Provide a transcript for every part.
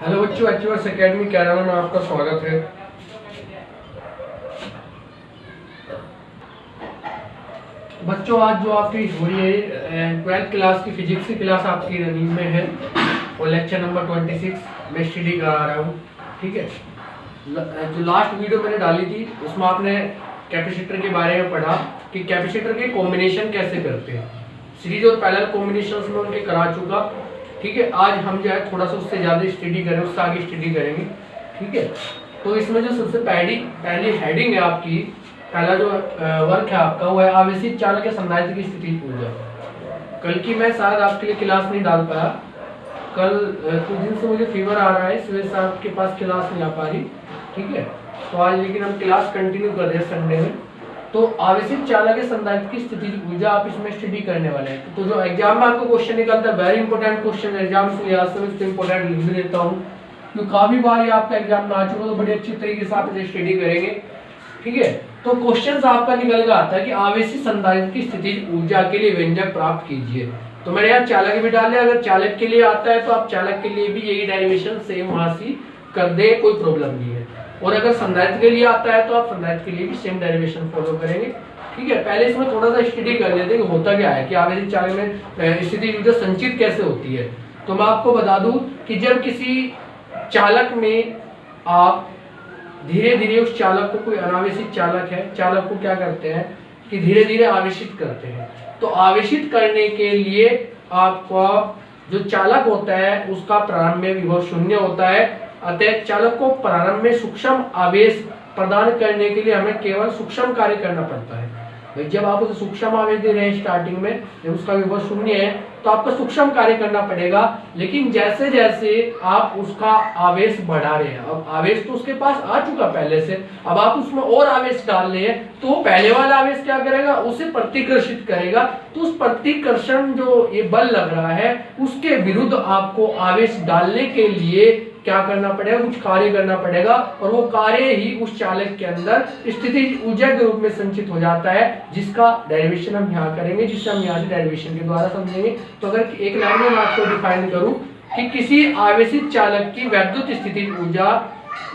Hello बच्चों, एचयूएस academy Kerala में आपका स्वागत है। बच्चों, आज जो आपकी हो रही है 12th क्लास की फिजिक्स की क्लास आपकी रनिंग में है और लेक्चर नंबर 26 मैं स्टडी करा रहा हूँ। ठीक है, जो लास्ट वीडियो मैंने डाली थी उसमें आपने कैपेसिटर के बारे में पढ़ा कि कैपेसिटर के कॉम्बिनेशन कैसे करते हैं। सीरीज और पैरेलल कॉम्बिनेशन में उनके करा चुका। ठीक है, आज हम जो है थोड़ा सा उससे ज़्यादा स्टडी करें, उससे आगे स्टडी करेंगे। ठीक है, तो इसमें जो सबसे पहली हेडिंग है आपकी, पहला जो वर्क है आपका वो है आवेशित चालक या संधारित्र की स्थिति ऊर्जा। कल की मैं शायद आपके लिए क्लास नहीं डाल पाया, कल कुछ दिन से मुझे फीवर आ रहा है, इस वजह से आपके पास क्लास नहीं आ पा रही। ठीक है, तो आज लेकिन हम क्लास कंटिन्यू कर रहे हैं संडे में। तो आवेशित चालक या संधारित्र की स्थिति ऊर्जा आप इसमें स्टडी करने वाले हैं। तो जो एग्जाम में आपको क्वेश्चन निकलता है, वेरी इंपॉर्टेंट क्वेश्चन एग्जाम से लिहाज से मैं इंपॉर्टेंट लिख भी देता हूँ, क्योंकि काफी बार ये आपका एग्जाम में आ चुका, तो बड़ी अच्छी तरीके से आप इसे स्टडी करेंगे। ठीक है, तो क्वेश्चन आपका निकल के आता है कि आवेशित संधारित्र की स्थिति ऊर्जा के लिए व्यंजक प्राप्त कीजिए। तो मैंने यहाँ चालक भी डाले, अगर चालक के लिए आता है तो आप चालक के लिए भी यही डेरिवेशन सेम वहां से कर दे, कोई प्रॉब्लम नहीं है। और अगर संधारित्र के लिए आता है तो आप संधारित्र के लिए भी सेम डेरिवेशन फॉलो करेंगे। ठीक है, पहले इसमें थोड़ा सा स्टडी कर लेते हैं कि होता क्या है कि आवेशित चालक में स्थिति ऊर्जा संचित कैसे होती है। तो मैं आपको बता दूं कि जब किसी चालक में आप धीरे धीरे उस चालक को, कोई अनावेशित चालक है, चालक को क्या करते हैं कि धीरे धीरे आवेशित करते हैं। तो आवेशित करने के लिए आपका जो चालक होता है उसका प्रारंभ में विभव शून्य होता है। अतः चालक को प्रारंभ में सूक्ष्म आवेश प्रदान करने के लिए हमें केवल सूक्ष्म कार्य करना पड़ता है। भाई जब आप उसे सूक्ष्म आवेश दे रहे हैं स्टार्टिंग में, जब उसका विभव शून्य है तो आपको सूक्ष्म कार्य करना पड़ेगा। लेकिन जैसे जैसे आप उसका आवेश बढ़ा रहे हैं, अब आवेश तो उसके पास आ चुका पहले से, अब आप उसमें और आवेश डाल रहे हैं, तो पहले वाला आवेश क्या करेगा, उसे प्रतिकर्षित करेगा। तो उस प्रतिकर्षण जो ये बल लग रहा है उसके विरुद्ध आपको आवेश डालने के लिए क्या करना पड़ेगा, कुछ कार्य करना पड़ेगा, और वो कार्य ही उस चालक के अंदर स्थितिज ऊर्जा के रूप में संचित हो जाता है, जिसका डेरिवेशन हम यहाँ करेंगे, जिससे हम यहाँ से डेरिवेशन के द्वारा समझेंगे। तो अगर एक लाइन में मैं आपको डिफाइन करूं कि किसी आवेशित चालक की वैद्युत स्थितिज ऊर्जा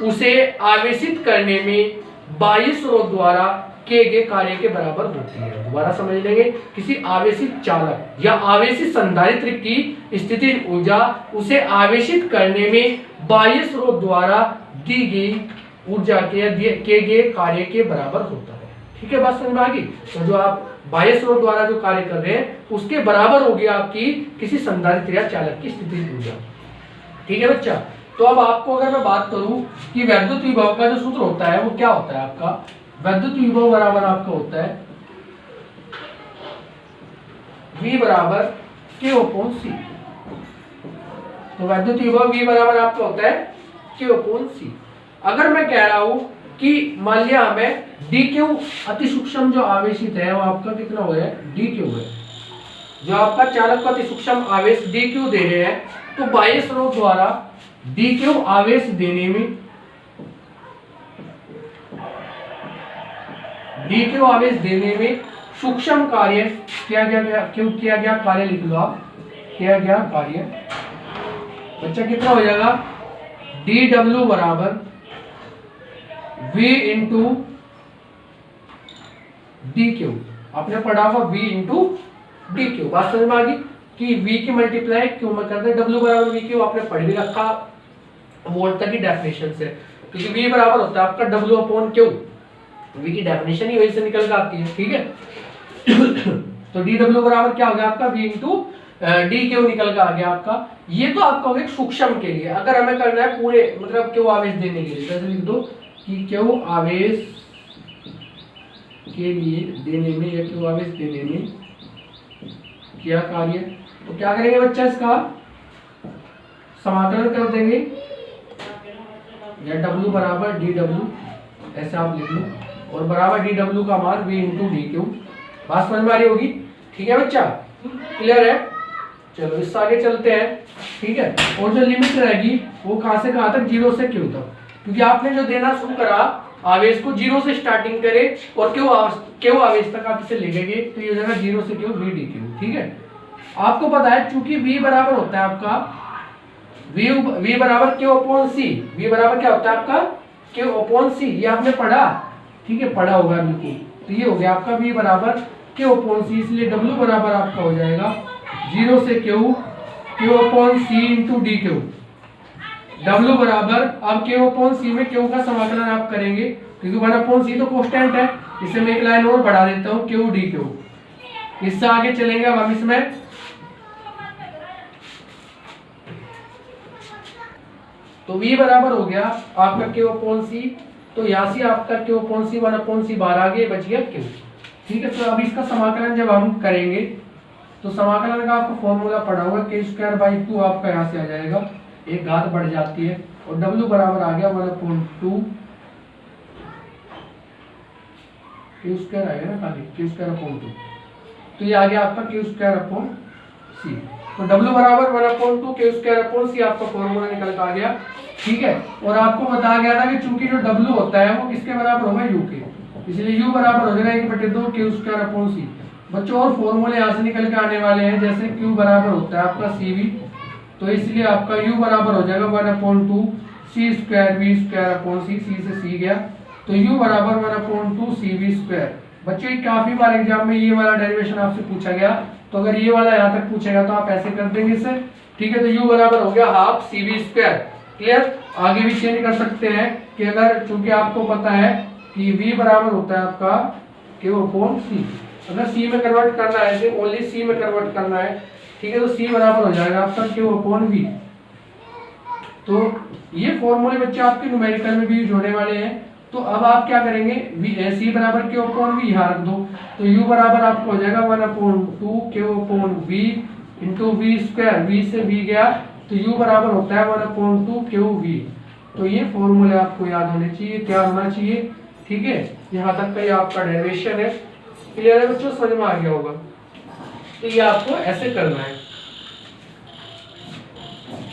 उसे आवेशित करने में बाह्य स्रोत द्वारा किए गए कार्य के बराबर होती है। दोबारा समझ लेंगे, किसी आवेशित चालक या आवेशित संधारित्र की स्थितिज ऊर्जा उसे आवेशित करने में बाह्य स्रोत द्वारा दी गई ऊर्जा के किए गए कार्य के बराबर होता है। ठीक है, बात समझ में आ गई। तो जो आप बाह्य स्रोत द्वारा जो कार्य कर रहे हैं उसके बराबर होगी आपकी किसी संधारित्र या चालक की स्थितिज ऊर्जा। ठीक है बच्चा, तो अब आपको अगर मैं बात करूं कि वैद्युत विभव का जो सूत्र होता है वो क्या होता है, आपका वैद्युत विभव बराबर आपका होता है V बराबर Q/C। तो वैद्युत विभव V बराबर आपका होता है Q/C। अगर मैं कह रहा हूं कि मान लिया हमें dq अति सूक्ष्म जो आवेशित है वो आपका कितना हुआ है, dq है, जो आपका चालक का अति सूक्ष्म आवेश dq दे रहे हैं, तो बाह्य स्रोत द्वारा dq आवेश देने में, dq आवेश देने में सूक्ष्म कार्य किया गया कार्य लिख लो आप, किया गया कार्य बच्चा कितना हो जाएगा, dw बराबर v इंटू dq। आपने पढ़ा होगा v इंटू dq। बात समझ में आ गई कि v की मल्टीप्लाई क्यों में करते हैं, w बराबर v क्यू आपने पढ़ भी रखा वोल्ट तक की डेफिनेशन से, क्योंकि v बराबर होता है आपका w/q। v की डेफिनेशन ही वही से निकल कर आती है। ठीक है, तो dw बराबर क्या हो गया आपका, v इंटू dq निकल कर आ गया आपका। ये तो आपका हो गया सूक्ष्म के लिए। अगर हमें करना है पूरे मतलब q आवेश देने के लिए, जैसे लिख दो कि q आवेश के लिए देने में या q आवेश देने में किया कार्य, तो क्या करेंगे बच्चा, इसका समाकलन कर देंगे, या w बराबर dw ऐसे आप लिख लो, और बराबर dw का मान v इंटू dq। बात समझ में आ रही होगी। ठीक है बच्चा, क्लियर है। चलो इससे आगे चलते हैं। ठीक है, और जो लिमिट रहेगी वो कहां से कहां तक, 0 से q तक, क्योंकि आपने जो देना शुरू करा आवेश को 0 से स्टार्टिंग करे और q आवेश तक आप इसे ले गए, तो ये हो जाएगा 0 से q v dq। ठीक है, आपको पता है चूंकि v बराबर होता है आपका V बराबर Q अपॉन C। V बराबर क्या होता है आपका Q अपॉन C, ये आपने पढ़ा, ठीक है, पढ़ा होगा बिल्कुल। तो ये हो गया आपका V बराबर Q अपॉन C, इसलिए W बराबर आपका हो जाएगा 0 से Q upon C into D Q. W बराबर, अब Q अपॉन C में Q का समाकलन आप करेंगे क्योंकि 1 अपॉन C तो कांस्टेंट है, इसे मैं एक लाइन और बढ़ा देता हूँ Q डी क्यू। इससे आगे चलेंगे अब हम इसमें, तो V बराबर हो गया आपका Q अपॉन C, तो यहाँ से आपका Q upon C 1 upon C बाहर आ गया, बच गया Q, ठीक है। तो अब इसका समाकलन जब हम करेंगे तो समाकलन का आपको फॉर्मूला पढ़ा होगा k स्क्वायर बाई 2 आपका यहाँ से आ जाएगा, एक घात बढ़ जाती है, और W बराबर आ गया 1 अपॉन 2 Q स्क्वायर आएगा ना, खाली Q स्क्वायर अपॉन 2, तो ये आ गया आपका Q स्क्वायर अपॉन C। तो W बराबर 1 upon 2 Q square upon C आपका फॉर्मूला निकल के आ गया, ठीक है। और आपको बताया गया था कि चूंकि जो W होता है वो किसके बराबर होगा, U के, इसलिए U बराबर हो जाएगा 1/2 Q स्क्वायर अपॉन C। बच्चों और फॉर्मूले यहाँ से निकल के आने वाले हैं, जैसे Q बराबर होता है आपका CV, तो इसलिए आपका U बराबर हो जाएगा 1 upon 2 C square V square upon C, C से C गया, तो U बराबर 1 अपॉन 2 CV स्क्वायर। बच्चों काफी बार एग्जाम में ये वाला डेरिवेशन आपसे पूछा गया, तो अगर ये वाला यहाँ तक पूछेगा तो आप ऐसे कर देंगे इसे, ठीक है। तो U बराबर हो गया हाफ CV स्क्वायर, क्लियर। आगे भी चेंज कर सकते हैं कि अगर, चूंकि आपको पता है कि V बराबर होता है आपका Q अपॉन C, अगर C में कन्वर्ट करना है, सिर्फ ओनली C में कन्वर्ट करना है, ठीक है, तो C बराबर हो जाएगा आपका Q अपॉन V। तो ये फॉर्मूले बच्चे आपके न्यूमेरिकल में भी यूज होने वाले हैं। तो अब आप क्या करेंगे, C बराबर Q अपॉन V यहाँ रख दो, तो U बराबर आपको हो जाएगा 1 upon 2 Q upon V into V square, V से V गया, तो U बराबर होता है 1 अपॉन 2 QV। तो ये फॉर्मूले आपको याद होने चाहिए, क्या होना चाहिए, ठीक है। यहाँ तक का ये आपका डेरिवेशन है, क्लियर है बच्चों, समझ में आ गया होगा। तो ये आपको ऐसे करना है।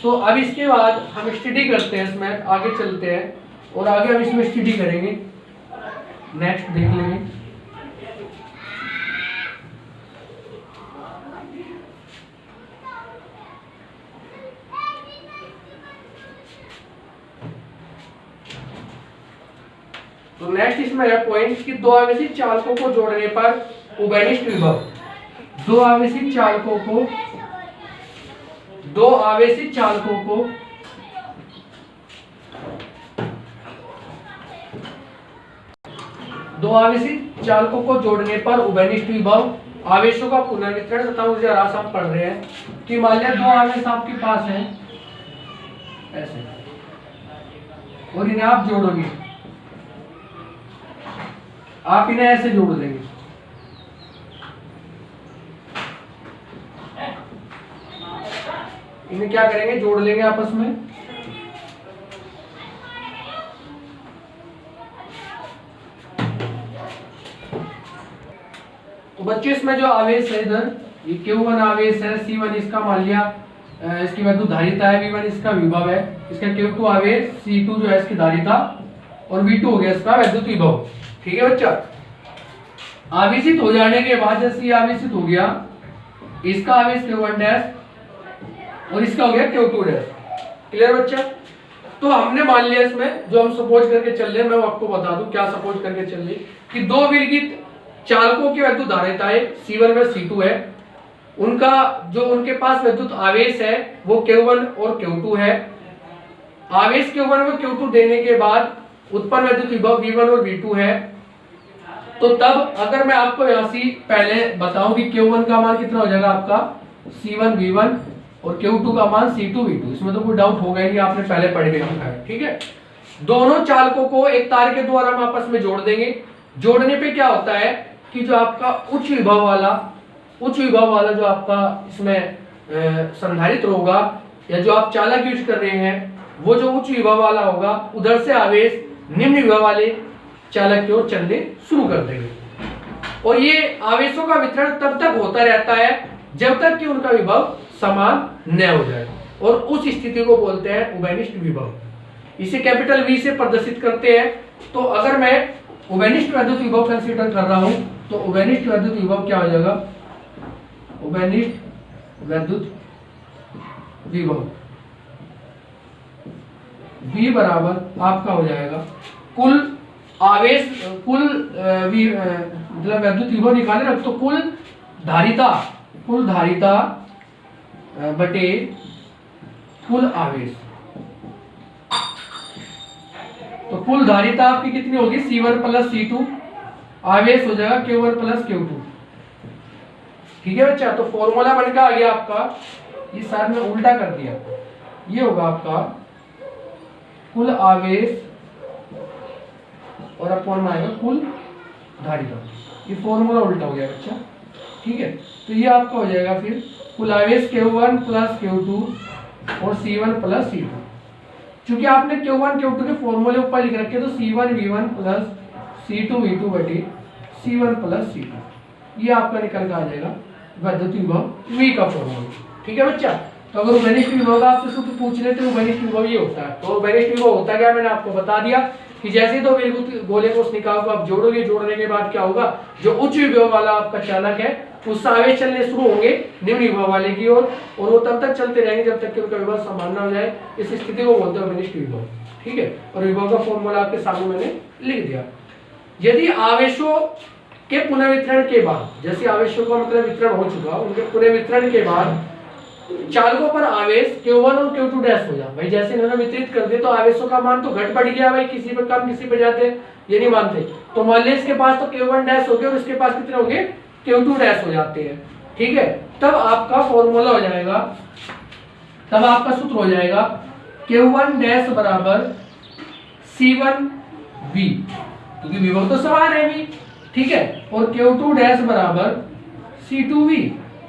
तो अब इसके बाद हम स्टडी करते हैं, इसमें आगे चलते हैं और आगे हम इसमें स्टडी करेंगे, नेक्स्ट देख लेंगे। तो नेक्स्ट इसमें है पॉइंट कि दो आवेशित चालकों को जोड़ने पर उभयनिष्ठ विभव, दो आवेशित चालकों को दो आवेशित चालकों को जोड़ने पर उभयनिष्ठ विभव, आवेशों का पुनर्वितरण तथा ऊर्जा ह्रास आप पढ़ रहे हैं कि मान लिया दो आवेश आपके पास हैं ऐसे, और इन्हें आप जोड़ोगे, आप इन्हें ऐसे जोड़ देंगे, इन्हें क्या करेंगे, जोड़ लेंगे आपस में। तो बच्चों इसमें जो आवेश है इधर, ये Q1 आवेश है, C1 इसका मान लिया इसकी वैद्युत धारिता है, V1 इसका विभव है, इसका Q2 आवेश, C2 जो है इसकी धारिता, और V2 हो गया इसका वैद्युत विभव, ठीक है बच्चा। आवेशित हो जाने के बाद जैसे ये आवेशित हो गया, इसका आवेश Q1 डैश और इसका हो गया Q2 डैश, क्लियर बच्चा। तो हमने मान लिया इसमें जो हम सपोज करके चल रहे हैं, मैं आपको बता दूं क्या सपोज करके चल रही, कि दो विलगित चालकों की वैद्युत धारिताएं C1 और C2 है, उनका जो उनके पास वैद्युत आवेश है वो Q1 और Q2 है। आवेश Q1 और Q2 देने के बाद उत्पन्न वैद्युत विभव V1 और V2 है। तो तब अगर मैं आपको यहाँ से पहले बताऊं कि Q1 का मान कितना हो जाएगा आपका C1 V1 और Q2 का मान C2 V2, इसमें तो कोई डाउट होगा ही नहीं, आपने पहले पढ़ के रखा है, ठीक है। दोनों चालकों को एक तार के द्वारा हम आपस में जोड़ देंगे। जोड़ने पे क्या होता है कि जो आपका उच्च विभव वाला जो आपका इसमें संधारित्र होगा या जो आप चालक यूज कर रहे हैं, वो जो उच्च विभव वाला होगा, उधर से आवेश निम्न विभव वाले चालक की ओर चलने शुरू कर देंगे। और ये आवेशों का वितरण तब तक होता रहता है जब तक कि उनका विभव समान न हो जाए, और उस स्थिति को बोलते हैं उभयनिष्ठ विभव। इसे कैपिटल V से प्रदर्शित करते हैं। तो अगर मैं उभयनिष्ठ वैद्युत विभव कंसीडर कर रहा हूं, तो उभयनिष्ठ वैद्युत विभव क्या हो जाएगा, उभयनिष्ठ वैद्युत विभव, V बराबर आपका हो जाएगा कुल आवेश, कुल मतलब वैद्युत विभव निकाले ना, तो कुल धारिता बटे कुल आवेश। तो कुल धारिता आपकी कितनी होगी, C1 प्लस C2, आवेश हो जाएगा Q1 प्लस Q2। ठीक है बच्चा, तो फॉर्मूला बनकर आ गया आपका, ये शायद मैं उल्टा कर दिया, ये होगा आपका कुल आवेश और अपॉन में आएगा कुल धारिता। ये फॉर्मूला उल्टा हो गया बच्चा। ठीक है, तो ये आपका हो जाएगा फिर कुल आवेश Q1 प्लस Q2 और C1 प्लस C2। चूंकि आपने Q1 Q2 के फॉर्मूले ऊपर लिख रखे, तो C1 V1 plus C2 V2 बटे C1 प्लस C2, ये आपका निकल कर आ जाएगा वैद्युत विभव V का फॉर्मूला। ठीक है बच्चा, तो अगर उभयनिष्ठ विभव का आपसे सूत्र पूछ लेते हैं, उभयनिष्ठ विभव ये होता है। तो उभयनिष्ठ विभव होता क्या, मैंने आपको बता दिया कि जैसे दो विद्युत गोले को निकाल को आप जोड़ोगे, जोड़ने के बाद क्या होगा, जो उच्च विभव वाला आपका चालक है उससे आवेश चलने शुरू होंगे निम्न विभव वाले की ओर, और वो तब तक चलते रहेंगे जब तक कि उनका विभव समान ना हो जाए। इस स्थिति को बोलते हैं उभयनिष्ठ विभव। ठीक है, और विभव का फॉर्मूला आपके सामने मैंने लिख दिया। यदि आवेशों के पुनर्वितरण के बाद, जैसे आवेशों का मतलब वितरण हो चुका, उनके पुनर्वितरण के बाद चालकों पर आवेश Q1 और Q2 डैश हो जाए, भाई जैसे इन्होंने वितरित कर दिया तो आवेशों का मान तो घट बढ़ गया भाई, किसी पे कम किसी पे ज्यादा, ये नहीं मानते। तो मान लीजिए इसके पास तो Q1 डैश हो गया और इसके पास कितने होंगे, Q2 डैश हो जाते हैं। ठीक है, तब आपका फॉर्मूला हो जाएगा, तब आपका सूत्र हो जाएगा Q1 डैश बराबर C1V, क्योंकि विभव तो समान है भी। ठीक है, और Q2 डैश बराबर C2V।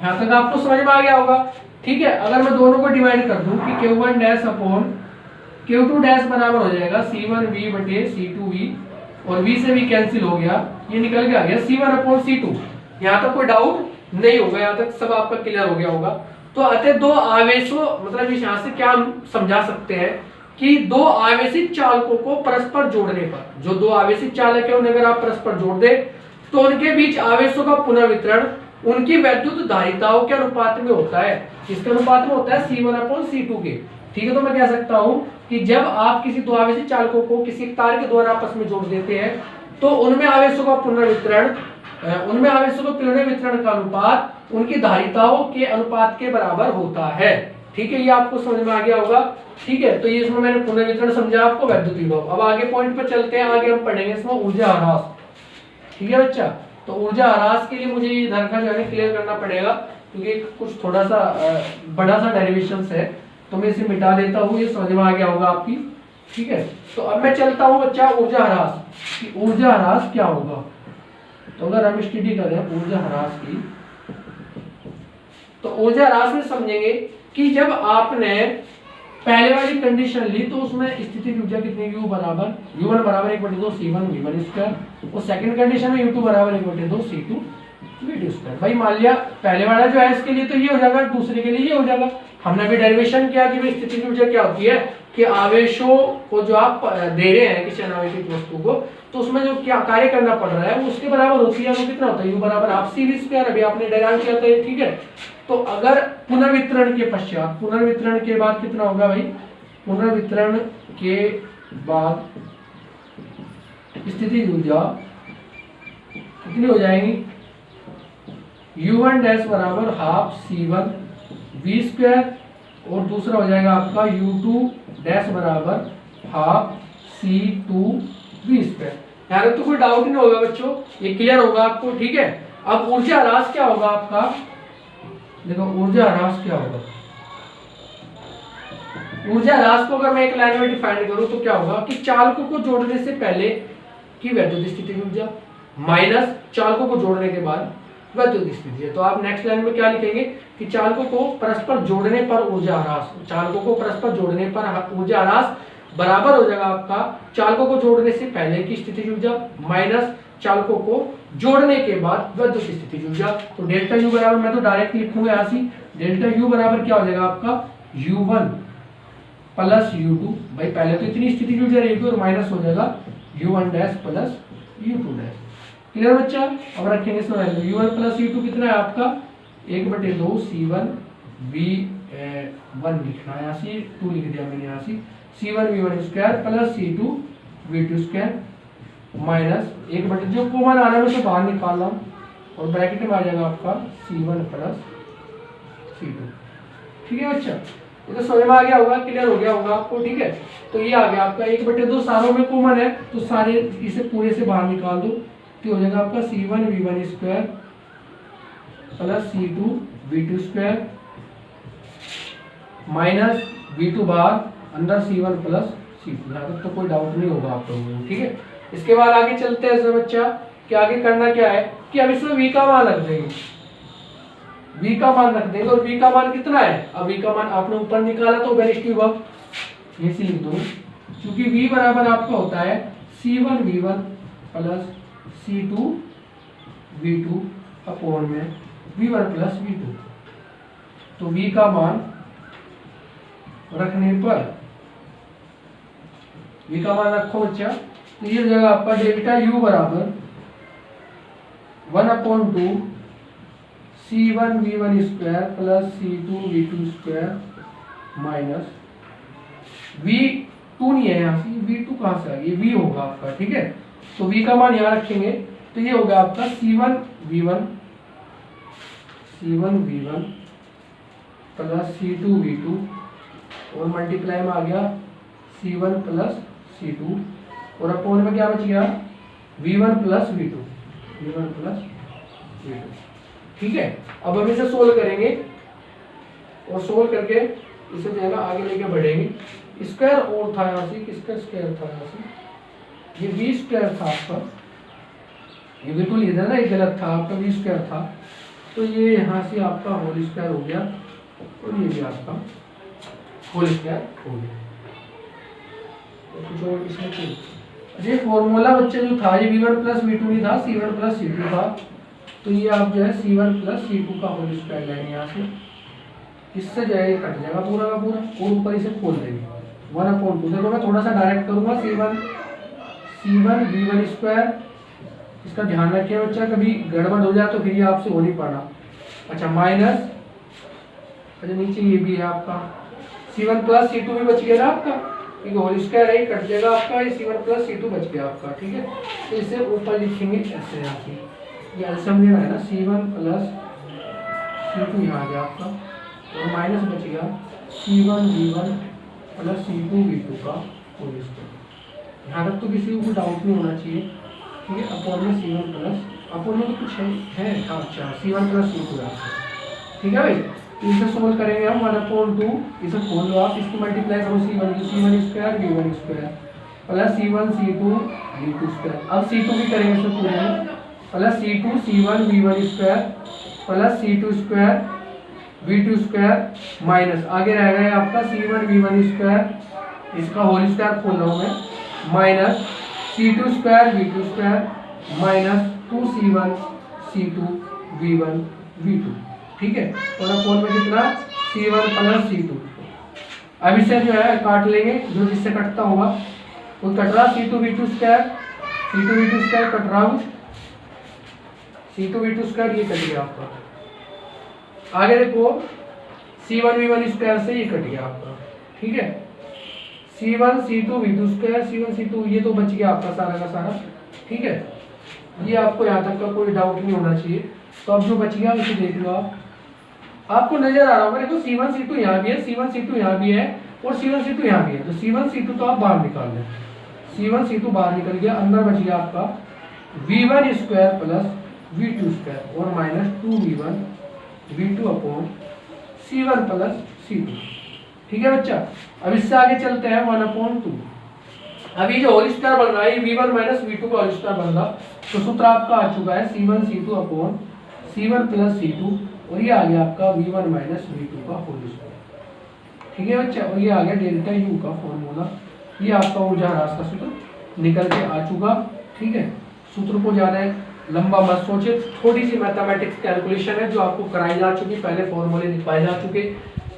यहां तक आपको समझ में आ गया होगा। ठीक है, अगर मैं दोनों को डिवाइड कर दूं कि Q1 dash upon Q2 dash बराबर हो जाएगा C1V बटे C2V, और V से V कैंसिल हो गया, ये निकल के आ गया C1 अपॉन C2। यहाँ तक कोई डाउट नहीं होगा, यहाँ तक सब आपका क्लियर हो गया होगा। तो अतः दो आवेशों, मतलब इस यहाँ से क्या हम समझा सकते हैं कि दो आवेशित चालकों को परस्पर जोड़ने पर, जो दो आवेशित चालक है उन्हें अगर आप परस्पर जोड़ दे तो उनके बीच आवेशों का पुनर्वितरण उनकी वैद्युत धारिताओं के अनुपात में होता है। किसके अनुपात में होता है, C1 अपॉन C2 के। ठीक है, तो मैं कह सकता हूं कि जब आप किसी दो आवेशित चालकों को किसी तार के द्वारा आपस में जोड़ देते हैं तो उनमें आवेशों का पुनर्वितरण, उनमें आवेशों का पुनर्वितरण का अनुपात उनकी धारिताओं के अनुपात के बराबर होता है। ठीक है, ये आपको समझ में आ गया होगा। ठीक है, तो ये इसमें मैंने पुनर्वितरण समझा आपको, वैद्युत विभव। अब आगे पॉइंट पर चलते हैं, आगे हम पढ़ेंगे इसमें ऊर्जा ह्रास। ठीक है बच्चा, तो ऊर्जा ह्रास के लिए मुझे ये इधर का जो है क्लियर करना पड़ेगा, क्योंकि कुछ थोड़ा सा बड़ा सा डेरिवेशन है, तो मैं इसे मिटा देता हूँ, ये समझ में आ गया होगा आपकी। ठीक है, तो अब मैं चलता हूँ बच्चा ऊर्जा ह्रास कि ऊर्जा ह्रास क्या होगा। तो अगर हम स्टडी करें ऊर्जा ह्रास की, तो ऊर्जा ह्रास में समझेंगे कि जब आपने पहले वाली कंडीशन ली तो उसमें स्थितिज ऊर्जा कितनी, U बराबर U1 बराबर 1/2 C1 V1 स्क्वायर, और सेकंड कंडीशन में U2 बराबर 1/2 C2 V2 स्क्वायर। भाई मान लिया पहले वाला जो है इसके लिए तो ये हो जाएगा, दूसरे के लिए ये हो जाएगा। हमने अभी डेरिवेशन किया कि स्थितिज ऊर्जा क्या होती है कि आवेशों को जो आप दे रहे हैं किसी अनावेशित वस्तु को, तो उसमें जो क्या कार्य करना पड़ रहा है वो उसके बराबर होती है। वो कितना होता है, U बराबर हाफ CV स्क्वायर, अभी आपने डेराइव किया था। ठीक है, तो अगर पुनर्वितरण के पश्चात, पुनर्वितरण के बाद कितना होगा भाई, पुनर्वितरण के बाद स्थितिज ऊर्जा कितनी हो जाएगी, U1 डैश बराबर हाफ C1 V स्क्वायर, और दूसरा हो जाएगा आपका U2 डैश बराबर हाफ C2 V स्क्वायर। यहाँ तक तो कोई डाउट नहीं होगा बच्चों, ये क्लियर होगा आपको। ठीक है, अब ऊर्जा ह्रास क्या होगा आपका, देखो ऊर्जा ह्रास क्या होगा। ऊर्जा ह्रास को अगर मैं एक लाइन में डिफाइन करूं तो क्या होगा कि चालकों को जोड़ने से पहले की वैद्युत स्थितिज ऊर्जा माइनस चालकों को जोड़ने के बाद वैद्युत स्थिति है। तो आप नेक्स्ट लाइन में क्या लिखेंगे कि चालकों को परस्पर जोड़ने पर ऊर्जा ह्रास, चालकों को परस्पर जोड़ने पर ऊर्जा ह्रास बराबर हो जाएगा आपका चालकों को जोड़ने से पहले की स्थितिज ऊर्जा माइनस चालकों को जोड़ने के बाद वैद्युत स्थितिज ऊर्जा। तो डेल्टा U बराबर, मैं तो डायरेक्ट लिखूंगा यहाँ से, डेल्टा U बराबर क्या हो जाएगा आपका U1 प्लस U2। भाई पहले तो इतनी स्थितिज ऊर्जा रहेगी और माइनस हो जाएगा U1 dash plus U2 dash. Clear बच्चा, अब रखेंगे इसमें वैल्यू U1 प्लस U2 कितना है आपका 1/2 C1 V1 लिखना है, यहाँ से 2 लिख दिया मैंने यहाँ से, C1 V1 square plus C2 V2 square minus 1 जो कॉमन आने में से बाहर निकाल रहा हूँ और ब्रैकेट में आ जाएगा आपका C1 प्लस C2। ठीक है बच्चा, ये तो समझ में आ गया होगा, क्लियर हो गया होगा आपको। ठीक है, तो ये आ गया आपका 1/2 सारों में कॉमन है तो सारे इसे पूरे से बाहर निकाल दो तो हो जाएगा आपका C1 V1 square plus C2 V2 square minus V2 बाहर अंदर C1 प्लस C2। यहाँ तक तो कोई डाउट नहीं होगा आप लोगों को। ठीक है, इसके बाद आगे चलते हैं सर बच्चा कि आगे करना क्या है कि अब इसमें V का मान रख देंगे, V का मान रख देंगे और V का मान कितना है। अब V का मान आपने ऊपर निकाला तो वेरिएबल वर्ब ये से लिख दो, क्योंकि V बराबर आपका होता है C1 V1 plus C2 V2 upon में V1 प्लस V2। तो V का मान रखने पर V का मान रखो बच्चा तो ये हो जाएगा आपका डेल्टा U बराबर 1/2 C1 V1 square plus C2 V2 square minus V2 नहीं है यहाँ से, V2 कहाँ से आ गया, V होगा आपका। ठीक है, तो V का मान यहाँ रखेंगे तो ये होगा आपका C1 V1 plus C2 V2 और मल्टीप्लाई में आ गया C1 प्लस C2 और अपॉन में क्या बच गया V1 प्लस V2। ठीक है, अब हम इसे सोल्व करेंगे और सोल्व करके इसे जो है ना आगे लेके बढ़ेंगे। स्क्वायर और था यहाँ से, किसका स्क्वायर था यहाँ से, ये V स्क्वायर था आपका, ये बिल्कुल इधर ना एक गलत था आपका, V स्क्वायर था तो ये यहाँ से आपका होल स्क्वायर हो गया और ये भी आपका होल स्क्वायर हो गया। तो कुछ और इसमें कुछ ये फॉर्मूला बच्चे जो था ये V1 प्लस V2 नहीं था, C1 प्लस C2 था। तो ये आप जो है C1 प्लस C2 का होल स्क्वायर लेंगे यहाँ से, इससे जो है कट जाएगा पूरा का पूरा और ऊपर इसे खोल देंगे 1/2। देखो मैं थोड़ा सा डायरेक्ट करूँगा C1 V1 स्क्वायर, इसका ध्यान रखिए बच्चा कभी गड़बड़ हो जाए तो फिर ये आपसे हो नहीं पाना। अच्छा माइनस, अच्छा नीचे ये भी है आपका C1 प्लस C2 भी बच गया ना आपका, ठीक है, होल स्क्वायर है कट जाएगा आपका, ये C1 प्लस C2 बच गया आपका। ठीक है, तो इसे ऊपर लिखेंगे ऐसे, यहाँ से ये एल्सियम लेना है ना, C1 प्लस C2 यहाँ आ गया आपका और माइनस बच गया C1 V1 plus C2 V2 का होल स्क्वायर। यहाँ तक तो किसी को डाउट नहीं होना चाहिए। ठीक है, अपॉन में C1 प्लस अपॉन में तो कुछ है अच्छा C1 प्लस C2 है। ठीक है भाई, तो इसे सोल्व करेंगे हम 1/2, इसे खोल लो आप, इसको मल्टीप्लाई करो C1 square V1 square plus C1 C2 V2 square. अब C2 भी करेंगे इससे पूरे में plus C2 C1 V1 square plus C2 square V2 square minus आगे रह गया आपका C1 V1 स्क्वायर, इसका होल स्क्वायर खोल रहा हूँ मैं, minus C2 square V2 square minus 2C1 C2 V1 V2। ठीक है, और अपॉन में कितना C1 प्लस C2। अब इसे जो है काट लेंगे, जो जिससे कटता होगा वो कट रहा C2 V2 स्क्वायर कट रहा हूँ, C2 V2 स्क्वायर ये कट गया आपका। आगे देखो C1 V1 स्क्वायर से ये कट गया आपका। ठीक है, C1 C2 V2 square C1 C2 ये तो बच गया आपका सारा का सारा। ठीक है, ये आपको यहाँ तक का कोई डाउट नहीं होना चाहिए। तो अब जो बच गया उसे देख लो आप, आपको नजर आ रहा होगा देखो C1 C2 यहाँ भी है, C1 C2 यहाँ भी है और C1 C2 यहाँ भी है। तो C1 C2 तो आप बाहर निकाल लें, C1 C2 बाहर निकल गया, अंदर बच गया आपका V1 square plus V2 square और minus 2V1 V2 upon C1 plus C2। ठीक है बच्चा, अब इससे आगे चलते हैं 1/2। अभी जो होल स्क्वायर बन रहा है ये V1 माइनस V2 का होल स्क्वायर बन रहा, तो सूत्र आपका आ चुका है C1 C2 upon C1 plus C2 और ये आ गया आपका V1 माइनस V2 का होल स्क्वायर। ठीक है बच्चा, और ये आ गया डेल्टा U का फॉर्मूला, ये आपका ऊर्जा ह्रास का सूत्र निकल के आ चुका। ठीक है, सूत्र को ज़्यादा लंबा मत सोचे, थोड़ी सी मैथमेटिक्स कैलकुलेशन है जो आपको कराई जा चुकी, पहले फॉर्मूले दिखाए जा चुके।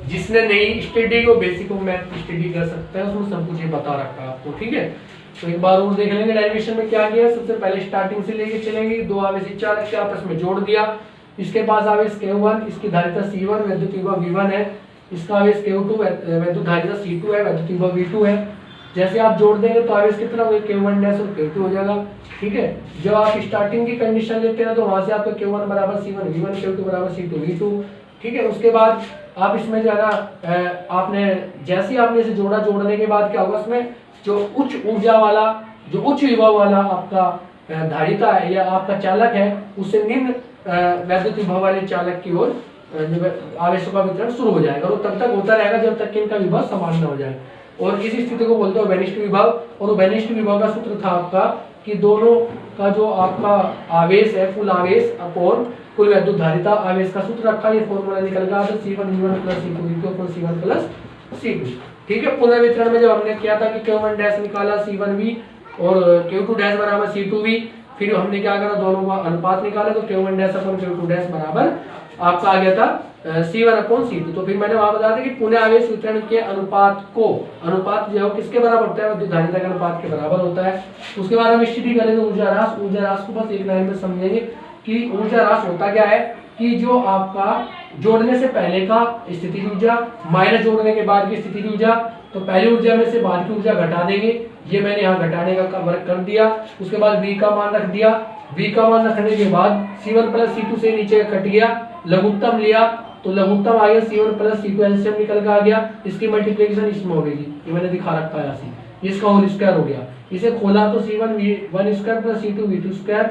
जिसने नहीं स्टडी को बेसिक मैथ स्टडी कर सकता है उसमें सब कुछ ये बता रखा है आपको। ठीक है, तो एक बार और देख लेंगे डेरिवेशन में क्या किया। सबसे पहले स्टार्टिंग से लेके चलेंगे, 2 आवेश 4 के आपस में जोड़ दिया, इसके पास आवेश K1, इसकी धारिता C1, वैद्युत विभव V1 है, इसका आवेश Q2, वैद्युत धारिता C2 है, वैद्युत विभव V2 है। जैसे आप जोड़ देंगे तो आवेश कितना होगा, Q1 डैश और Q2 हो जाएगा। ठीक है, जब आप स्टार्टिंग की कंडीशन लेते हैं तो वहां से आपका Q1 बराबर C1 V1, Q2 बराबर C2 V2। ठीक है, उसके बाद आप इसमें जो है ना आपने जैसे ही आपने इसे जोड़ा, जोड़ने के बाद क्या होगा, इसमें जो उच्च ऊर्जा वाला, जो उच्च विभव वाला आपका धारिता है या आपका चालक है, उससे निम्न वैद्युत विभव वाले चालक की ओर आवेशों का वितरण शुरू हो जाएगा, और तब तक होता रहेगा जब तक कि इनका विभव समान न हो जाए। और इस स्थिति को बोलते हैं उभयनिष्ठ विभव। और उभयनिष्ठ विभव का सूत्र था आपका कि दोनों का जो आपका आवेश है, कुल आवेश अपॉन कुल वैद्युत धारिता, आवेश का सूत्र रखा, ये फॉर्मूला निकल गया तो C1V1 + C2V2 = C1 + C2। ठीक है, पुनर्वितरण में जब हमने किया था कि Q1 डैश निकाला C1V और Q2 डैश बराबर C2V, फिर हमने क्या करा, दोनों का अनुपात निकाला तो Q1 dash upon Q2 dash बराबर आपका आ गया था C1/C2। तो फिर मैंने वहां बताया था कि पुनः आवेश वितरण के अनुपात को, अनुपात जो है किसके बराबर होता है, विद्युत धारिता के अनुपात के बराबर होता है। उसके बाद हम स्थिति करेंगे ऊर्जा ह्रास। ऊर्जा ह्रास को बस एक लाइन में समझेंगे कि ऊर्जा ह्रास होता क्या है, कि जो आपका जोड़ने से पहले का स्थितिज ऊर्जा माइनस जोड़ने के बाद की स्थितिज ऊर्जा, तो पहली ऊर्जा में से बाद की ऊर्जा घटा देंगे, ये मैंने यहाँ घटाने का वर्क कर दिया। उसके बाद V का मान रख दिया, V का मान रखने के बाद C1 + C2 से नीचे कट गया, लघुत्तम लिया तो लघुत्तम आ गया C1 + C2, एलसीएम निकल के आ गया। इसकी मल्टीप्लिकेशन इसमें हो गई, ये मैंने दिखा रखा है ऐसे, इसका होल स्क्वायर हो गया। इसे खोला तो C1V1² + C2V2²,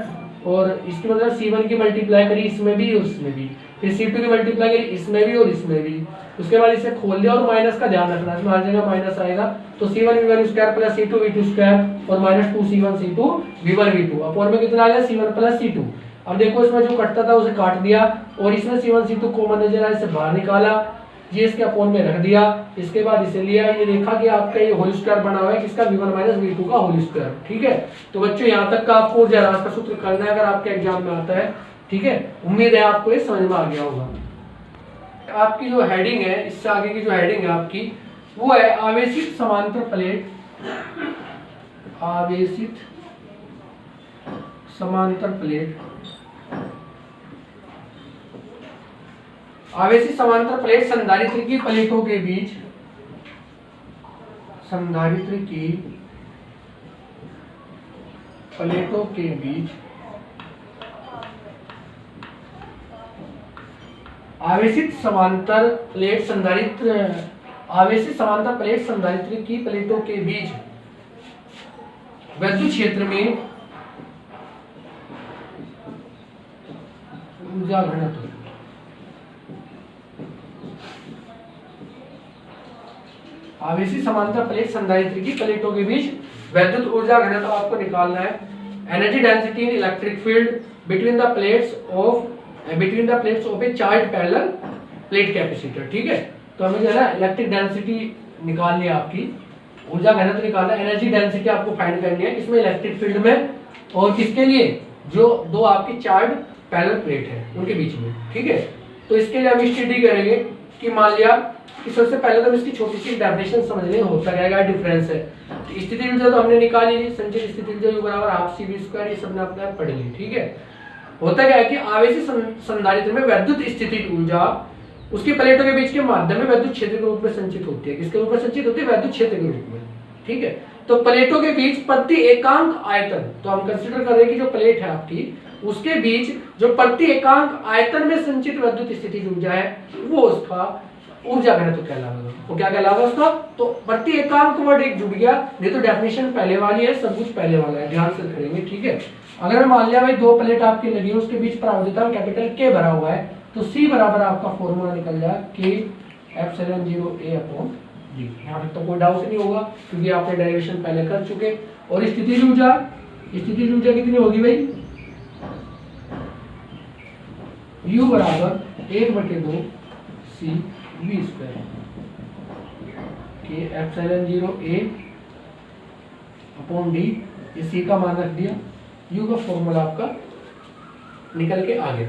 और इसकी मतलब C1 की मल्टीप्लाई करी इसमें भी और इसमें भी, फिर C2 की मल्टीप्लाई करी इसमें भी और इसमें भी। उसके बाद इसे खोल दिया और माइनस का ध्यान रखना, इसमें हर जगह माइनस आएगा, तो C1V1² + C2V2² और -2C1C2V1V2 अपॉन में कितना आ गया C1 + C2। अब देखो इसमें जो कटता था उसे काट दिया और इसमें C1 C2 कॉमन नजर आया, इसे बाहर निकाला, ये इसके अपॉन में रख दिया। इसके बाद इसे लिया, ये देखा कि आपका ये होल स्क्वायर बना हुआ है किसका, V1 - V2 का होल स्क्वायर। ठीक है, तो बच्चों यहाँ तक का आपको ऊर्जा ह्रास का सूत्र करना है अगर आपके एग्जाम में आता है। ठीक है, उम्मीद है आपको ये समझ में आ गया होगा। आपकी जो हेडिंग है, इससे आगे की जो हेडिंग है आपकी, वो है आवेशित समांतर प्लेट, आवेशित समांतर प्लेट। आवेशित समांतर प्लेट संधारित्र की प्लेटों के बीच, संधारित्र की प्लेटों के बीच आवेशित समांतर प्लेट संधारित्र, आवेशित समांतर प्लेट संधारित्र की प्लेटों के बीच विद्युत क्षेत्र में ऊर्जा घनत्व, आवेशित समांतर प्लेट संधारित्र की प्लेटों के बीच विद्युत ऊर्जा घनत्व आपको निकालना है। Energy density in electric field between the plates of A charge parallel plate capacitor. ठीक है, तो हमें जो है ना इलेक्ट्रिक डेंसिटी निकालनी है, आपकी ऊर्जा घनत्व निकालना है, एनर्जी डेंसिटी आपको फाइंड करनी है इसमें इलेक्ट्रिक फील्ड में, और किसके लिए, जो दो आपकी चार्ज पैरेलल प्लेट है उनके बीच में। ठीक है, तो इसके लिए हम स्टडी करेंगे कि मान लिया कि सबसे पहले तो हम इसकी छोटी सी डेफिनेशन समझ लें, होता क्या डिफरेंस है। स्थिति ऊर्जा तो हमने निकाली ली, संचित स्थिति ऊर्जा U = ½ CV², ये सबने अपने आप पढ़ ली। ठीक है, होता क्या है कि आवेशित संधारित्र में विद्युत स्थितिज ऊर्जा उसकी प्लेटों के बीच के माध्यम में विद्युत क्षेत्र के रूप में संचित होती है। किसके रूप में संचित होती है, विद्युत क्षेत्र के रूप में। ठीक है, तो प्लेटों के बीच प्रति एकांक आयतन, तो हम कंसीडर कर रहे हैं कि जो प्लेट है आपकी उसके बीच जो प्रति एकांक आयतन में संचित विद्युत स्थितिज ऊर्जा है वो उसका ऊर्जा घनत्व कहलाएगा। वो क्या कहलाएगा उसका, तो प्रति एकांक वर्ड एक जुड़ गया, नहीं तो डेफिनेशन पहले वाली है, सब कुछ पहले वाला है, ध्यान से करेंगे। ठीक है, अगर मान लिया भाई दो प्लेट आपकी लगी है, उसके बीच परावर्तिता कैपिटल K भरा हुआ है, तो C बराबर आपका फॉर्मूला निकल जाए K∈0A/D। यहाँ तक तो कोई डाउट नहीं होगा क्योंकि आपने डेरिवेशन पहले कर चुके। और स्थितिज ऊर्जा, स्थितिज ऊर्जा कितनी होगी भाई, U = 1/2 CV², K∈0A/D, ये C का मान रख दिया, U का फॉर्मूला आपका निकल के आ गया।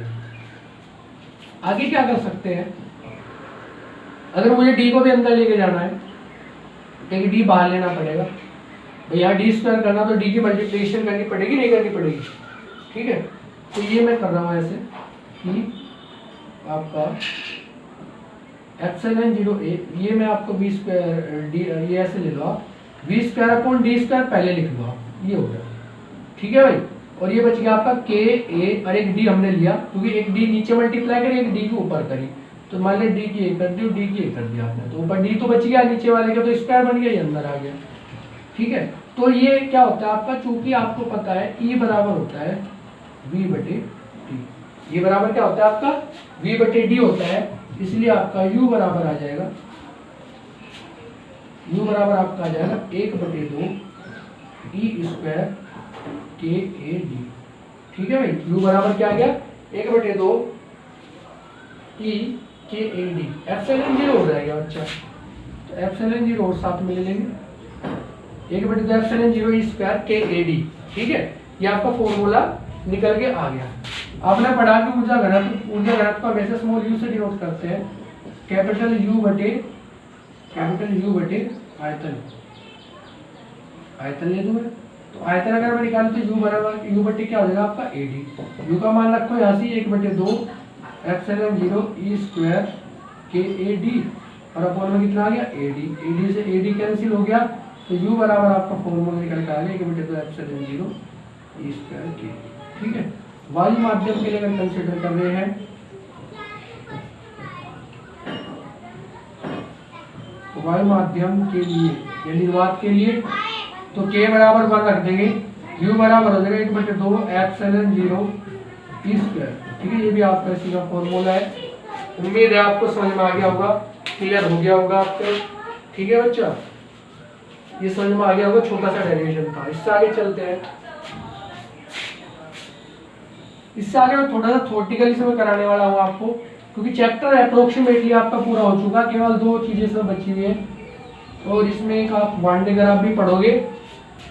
आगे क्या कर सकते हैं, अगर मुझे D को भी अंदर लेके जाना है, क्योंकि D बाहर लेना पड़ेगा भैया, D² करना तो D की मल्टीप्लिकेशन करनी पड़ेगी, नहीं करनी पड़ेगी। ठीक है, तो ये मैं कर रहा हूँ ऐसे कि आपका एप्सिलॉन 0A, ये मैं आपको वी स्क्वायर डी, ये ऐसे ले लो आप, V square upon D square पहले लिख लो आप, ये हो गया, ठीक है भाई। और ये बच गया आपका के ए, और एक डी हमने लिया क्योंकि एक डी नीचे मल्टीप्लाई करी, एक डी के ऊपर करी, तो मान लिया डी की ए कर दी, डी की ए कर दिया आपने, तो ऊपर डी तो बच गया, नीचे वाले का तो स्क्वायर बन गया, ये अंदर आ गया, ठीक है। तो ये क्या होता है आपका, चूंकि आपको पता है ई बराबर होता है वी बटे डी, ये बराबर क्या होता है आपका वी बटे डी होता है, इसलिए आपका u बराबर आ जाएगा, u बराबर आपका आ जाएगा 1/2 ई स्क्वायर के ए डी, ठीक है भाई। u बराबर क्या आ गया 1/2 ई के ए डी, एप्सिलॉन 0 हो जाएगा बच्चा, तो एप्सिलॉन 0 और साथ में ले लेंगे 1/2 एप्सिलॉन 0 ई स्क्वायर के ए डी, ठीक है। ये आपका फॉर्मूला निकल के आ गया। आपने पढ़ा कि ऊर्जा घनत्व को हमेशा स्मॉल u से डिनोट करते हैं, कैपिटल U बटे आयतन, आयतन ले दूंगा, तो आयतन अगर मैं निकालूं तो u बराबर u बटे क्या हो जाएगा आपका AD, u का मान रखो यहाँ से 1/2 एप्सिलॉन 0 ई स्क्वायर के AD, और अपॉन में कितना आ गया AD से AD कैंसिल हो गया, तो u बराबर आपका फॉर्मूला निकल के आ गया 1/2 एप्सिलॉन 0 ई स्क्वायर के, ठीक है। वायु माध्यम के लिए अगर कंसिडर कर रहे हैं तो वायु माध्यम के लिए या निर्वात के लिए तो k बराबर 1 रख देंगे, u बराबर हो जाएगा 1/2 एप्सिलॉन 0 ई स्क्वायर, ठीक है। ये भी आपका इसी का फॉर्मूला है। उम्मीद है आपको समझ में आ गया होगा, क्लियर हो गया होगा आपको, ठीक है बच्चा, ये समझ में आ गया होगा, छोटा सा डेरिवेशन था। इससे आगे चलते हैं, इससे आगे मैं थोड़ा सा थ्योरेटिकली से मैं कराने वाला हूँ आपको, क्योंकि चैप्टर अप्रोक्सीमेटली आपका पूरा हो चुका, केवल 2 चीजें इसमें बची हुई है, और इसमें एक आप वान डे ग्राफ भी पढ़ोगे,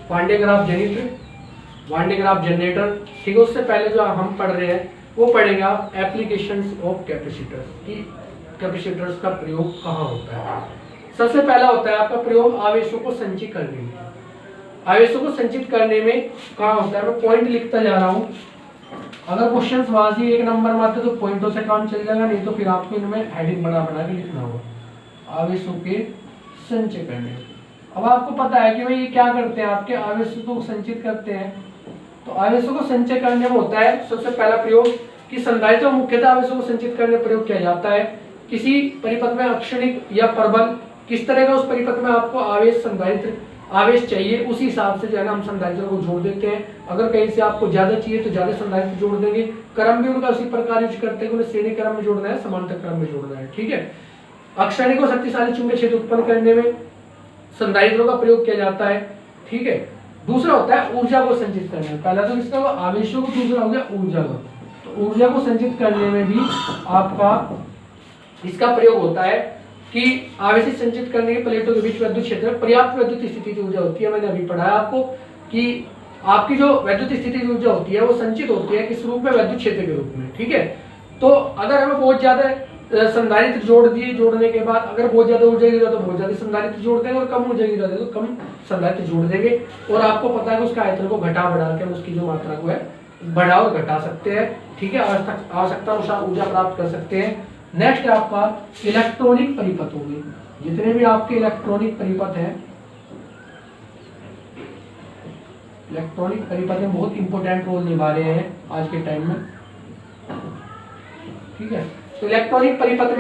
वान डे ग्राफ जनरेटर, ठीक है। उससे पहले जो हम पढ़ रहे हैं वो पढ़ेंगे आप एप्लीकेशंस ऑफ कैपेसिटर्स, की कैपेसिटर्स का प्रयोग कहाँ होता है। सबसे पहला होता है आपका प्रयोग आवेशों को संचित करने में, आवेशों को संचित करने में कहाँ होता है, मैं पॉइंट लिखता जा रहा हूँ, अगर क्वेश्चन वहां से 1 नंबर में आते तो पॉइंटों से काम चल जाएगा, नहीं तो फिर आपको इनमें हेडिंग बना के लिखना होगा, आवेशों के संचय करने। अब आपको पता है कि भाई ये क्या करते हैं, आपके आवेशों को संचित करते हैं, तो आवेशों को संचय करने में होता है सबसे पहला प्रयोग कि संधारित्र मुख्यतः आवेशों को संचित करने में प्रयोग किया जाता है। किसी परिपथ में अक्षणिक या प्रबल किस तरह का उस परिपथ में आपको आवेश संधारित्र आवेश चाहिए, उसी हिसाब से जो है ना हम संधारित्र को जोड़ देते हैं। अगर कहीं से आपको ज्यादा चाहिए तो ज्यादा संधारित्र जोड़ देंगे, क्रम भी उनका उसी प्रकार यूज करते हैं, उन्हें श्रेणी क्रम में जोड़ना है, समांतर क्रम में जोड़ना है, ठीक है। अक्षणिक और शक्तिशाली चुंबकीय क्षेत्र उत्पन्न करने में संधारित्रों का प्रयोग किया जाता है, ठीक है। दूसरा होता है ऊर्जा को संचित करने में, पहला तो किसका हुआ आवेशों को, दूसरा हो गया ऊर्जा का। तो ऊर्जा को संचित करने में भी आपका इसका प्रयोग होता है कि आवेश संचित करने के प्लेटों के बीच विद्युत क्षेत्र में पर्याप्त विद्युत स्थिति की ऊर्जा होती है। मैंने अभी पढ़ाया आपको कि आपकी जो विद्युत स्थिति की ऊर्जा होती है वो संचित होती है किस रूप में, विद्युत क्षेत्र के रूप में, ठीक है। तो अगर हमें बहुत ज्यादा संधारित्र जोड़ दिए, जोड़ने के बाद अगर बहुत ज्यादा ऊर्जा गिरा तो बहुत ज्यादा संधारित्र जोड़ देंगे, और कम ऊर्जा गिरा तो कम संधारित्र जोड़ देंगे। और आपको पता है कि उसका आयतन को घटा बढ़ा के उसकी जो मात्रा को है बढ़ा और घटा सकते हैं, ठीक है, आवश्यकता अनुसार ऊर्जा प्राप्त कर सकते हैं। नेक्स्ट है आपका इलेक्ट्रॉनिक परिपथ होंगे, जितने भी आपके इलेक्ट्रॉनिक परिपथ हैं, इलेक्ट्रॉनिक परिपथ में बहुत इंपॉर्टेंट रोल निभा रहे हैं आज के टाइम में, ठीक है। तो इलेक्ट्रॉनिक परिपथ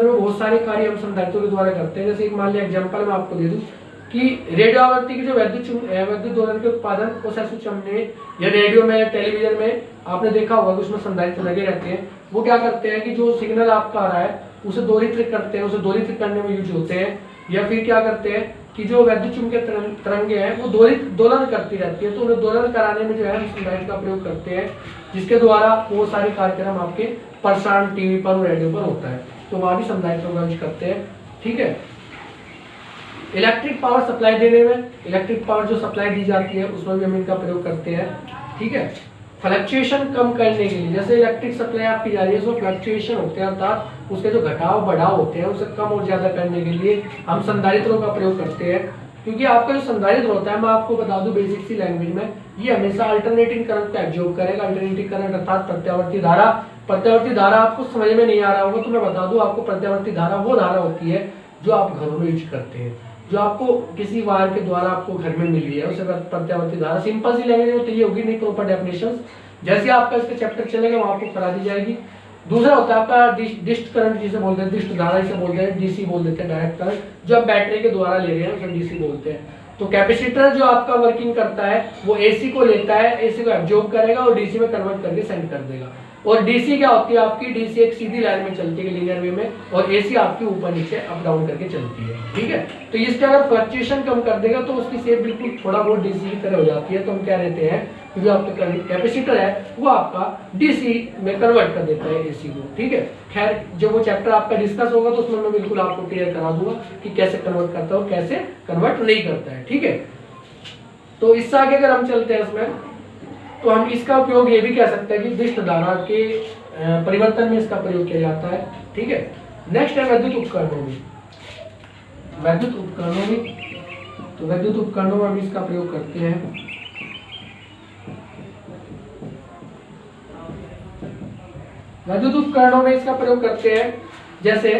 में बहुत सारे कार्य हम संधारित्रों के द्वारा करते हैं। जैसे एक मान लिया एग्जांपल मैं आपको दे दूं कि रेडियो आवृत्ति की जो विद्युत दोलन के उत्पादन को में या रेडियो में, टेलीविजन में आपने देखा होगा कि उसमें संधारित्र लगे रहते हैं। वो क्या करते हैं कि जो सिग्नल आपका आ रहा है उसे दोलित्र करते हैं, उसे दोलित्र करने में यूज होते हैं। या फिर क्या करते हैं कि जो विद्युत चुंबकीय तरंगे हैं वो दोलन करती रहती है, तो उन्हें दोलन कराने में जो है हम संधारित्र का प्रयोग करते हैं, जिसके द्वारा वो सारे कार्यक्रम आपके प्रसारण टीवी पर और रेडियो पर होता है, तो वहां भी संधारित्रों का यूज करते हैं, ठीक है। इलेक्ट्रिक पावर सप्लाई देने में, इलेक्ट्रिक पावर जो सप्लाई दी जाती है उसमें भी हम इनका प्रयोग करते हैं, ठीक है। फ्लक्चुएशन कम करने के लिए, जैसे इलेक्ट्रिक सप्लाई आपकी जा रही है उसमें फ्लक्चुएशन होते हैं, अर्थात उसके जो घटाव बढ़ाव होते हैं उसे कम और ज्यादा करने के लिए हम संधारित्रों का प्रयोग करते हैं। क्योंकि आपका जो संधारित्र होता है, मैं आपको बता दूं बेसिक सी लैंग्वेज में, ये हमेशा अल्टरनेटिंग करंट का एब्जॉर्ब करेगा। अल्टरनेटिंग करंट अर्थात प्रत्यावर्ती धारा, प्रत्यावर्ती धारा आपको समझ में नहीं आ रहा होगा तो मैं बता दूं आपको, प्रत्यावर्ती धारा वो धारा होती है जो आप घरों में यूज करते हैं, जो आपको किसी वायर के द्वारा आपको घर में मिल रही है उसे प्रत्यावर्ती धारा। सिंपल सी लैंग्वेज में तो ये होगी, नहीं प्रॉपर डेफिनेशन जैसे आपका इसका चैप्टर चलेगा वहाँ आपको करा दी जाएगी। दूसरा होता है आपका डिस्ट करंट, जिसे बोलते हैं डिस्ट धारा, जिसे बोलते हैं डीसी बोल देते हैं, डायरेक्ट करंट, जो आप बैटरी के द्वारा ले रहे हैं उसे डीसी बोलते हैं। तो कैपेसिटर जो आपका वर्किंग करता है वो एसी को लेता है, एसी को एब्जॉर्ब करेगा और डीसी में कन्वर्ट करके सेंड कर देगा। और डीसी क्या होती है आपकी, डीसी एक सीधी लाइन में चलती है लीनियर वे में, और एसी आपकी ऊपर नीचे अप डाउन करके चलती है, ठीक है। तो इसके अगर फ्लक्चुएशन कम कर देगा तो उसकी शेप बिल्कुल थोड़ा बहुत डीसी की तरह हो जाती है, तो हम क्या रहते हैं कि जो आपका कैपेसिटर है वो आपका डीसी में कन्वर्ट कर देता है एसी को, ठीक है। खैर जब वो चैप्टर आपका डिस्कस होगा तो उसमें मैं बिल्कुल आपको क्लियर करा दूंगा कि कैसे कन्वर्ट करता है और कैसे कन्वर्ट नहीं करता है, ठीक है। तो इससे आगे अगर हम चलते हैं इसमें, तो हम इसका उपयोग ये भी कह सकते हैं कि डिस्ट धारा के परिवर्तन में इसका प्रयोग किया जाता है, ठीक है। नेक्स्ट है विद्युत उपकरणों में। विद्युत उपकरणों में, तो विद्युत उपकरणों में हम इसका प्रयोग करते हैं। विद्युत उपकरणों में इसका प्रयोग करते हैं, जैसे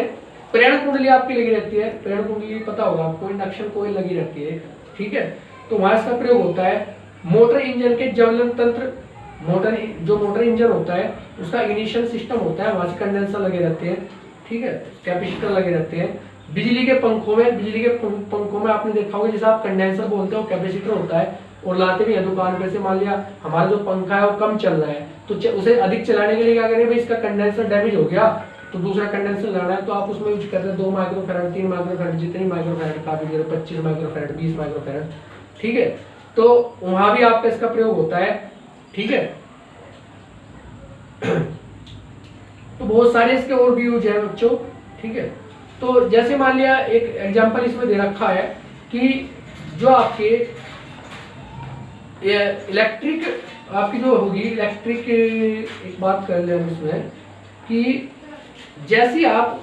प्रेरण कुंडली आपकी लगी रहती है, प्रेरण कुंडली पता होगा आपको, इंडक्शन कोयल लगी रहती है, ठीक है। तो वहां इसका प्रयोग होता है। मोटर इंजन के ज्वलन तंत्र, जो मोटर इंजन होता है उसका इग्निशन सिस्टम होता है, वहां से कंडेंसर लगे रहते हैं, ठीक है, कैपेसिटर लगे रहते हैं। बिजली के पंखों में आपने देखा होगा जैसे आप कंडेंसर बोलते हो, कैपेसिटर होता है, और लाते भी है दुकान पे से। मान लिया हमारा जो पंखा है वो कम चल रहा है तो उसे अधिक चलाने के लिए क्या करें भाई, इसका कंडेंसर डैमेज हो गया तो दूसरा कंडेंसर लाना है, तो आप उसमें यूज करते हैं 2 माइक्रोफैराड, 3 माइक्रोफैराड, जितनी माइक्रोफैराड का भी, 25 माइक्रोफैराड, 20 माइक्रोफैराड, ठीक है। तो वहां भी आपका इसका प्रयोग होता है, ठीक है। तो बहुत सारे इसके और भी यूज है बच्चों, ठीक है। तो जैसे मान लिया एक एग्जांपल इसमें दे रखा है कि जो आपके इलेक्ट्रिक आपकी जो होगी इलेक्ट्रिक, एक बात कर ले हम इसमें कि जैसे आप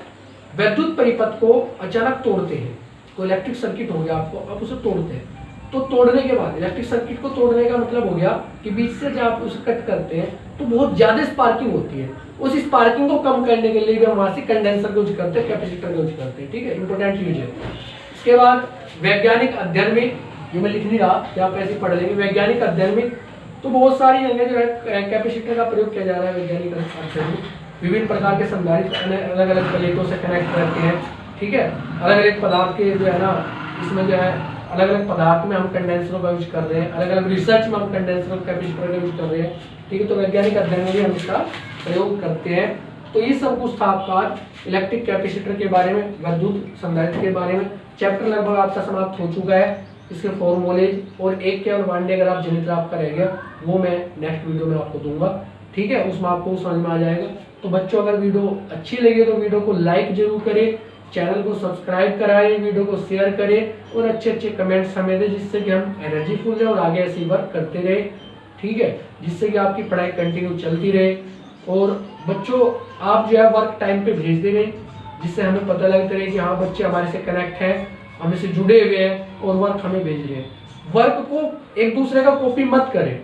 विद्युत परिपथ को अचानक तोड़ते हैं, तो इलेक्ट्रिक सर्किट हो गया आपको, आप उसे तोड़ते हैं, तो तोड़ने के बाद इलेक्ट्रिक सर्किट को तोड़ने का मतलब हो गया कि बीच से जब आप उसे कट करते हैं तो बहुत ज्यादा स्पार्किंग होती है। उस स्पार्किंग को कम करने के लिए भी हम वहां से कंडेंसर का यूज करते हैं, कैपेसिटर का यूज करते हैं, ठीक है, इंपोर्टेंट यूज है। इसके बाद वैज्ञानिक अध्ययन में, ये मैं लिख नहीं रहा कि आप ऐसे पढ़ लेंगे, वैज्ञानिक अध्ययन में तो बहुत सारी जगह जो है कैपेसिटर का प्रयोग किया जा रहा है वैज्ञानिक अध्ययन में। विभिन्न प्रकार के संधारित्र अलग अलग प्लेटों से कनेक्ट करते हैं, ठीक है। अलग अलग पदार्थ के जो है ना, इसमें जो है अलग अलग पदार्थ में हम कंडेंसरों का यूज कर रहे हैं, अलग अलग रिसर्च में हम कंडेंसरों कैपेसिटर का यूज कर रहे हैं, ठीक है। तो वैज्ञानिक अध्ययन में भी हम इसका प्रयोग करते हैं। तो ये सब कुछ था आपका इलेक्ट्रिक कैपेसिटर के बारे में, विद्युत संधारित्र के बारे में। चैप्टर लगभग आपका समाप्त हो चुका है। इसके फॉर्मूलेज और एक के और वन अगर आप जनित्र आपका रह गया वो मैं नेक्स्ट वीडियो में आपको दूंगा, ठीक है, उसमें आपको समझ में आ जाएगा। तो बच्चों अगर वीडियो अच्छी लगे तो वीडियो को लाइक जरूर करें, चैनल को सब्सक्राइब कराएं, वीडियो को शेयर करें और अच्छे अच्छे कमेंट्स हमें दें, जिससे कि हम एनर्जीफुल रहें और आगे ऐसे वर्क करते रहे, ठीक है, जिससे कि आपकी पढ़ाई कंटिन्यू चलती रहे। और बच्चों आप जो है वर्क टाइम पे भेजते रहे, जिससे हमें पता लगता रहे कि हाँ बच्चे हमारे से कनेक्ट हैं, हम इससे जुड़े हुए हैं और वर्क हमें भेज रहे हैं। वर्क को एक दूसरे का कॉपी मत करें।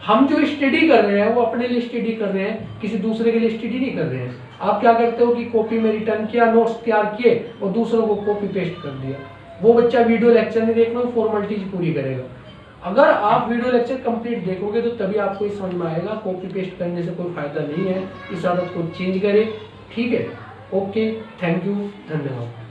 हम जो स्टडी कर रहे हैं वो अपने लिए स्टडी कर रहे हैं, किसी दूसरे के लिए स्टडी नहीं कर रहे हैं। आप क्या करते हो कि कॉपी में रिटर्न किया, नोट्स तैयार किए और दूसरों को कॉपी पेस्ट कर दिया। वो बच्चा वीडियो लेक्चर नहीं देखना, फॉर्मेलिटीज पूरी करेगा। अगर आप वीडियो लेक्चर कंप्लीट देखोगे तो तभी आपको समझ में आएगा। कॉपी पेस्ट करने से कोई फायदा नहीं है, इस आदत को चेंज करें, ठीक है। ओके, थैंक यू, धन्यवाद।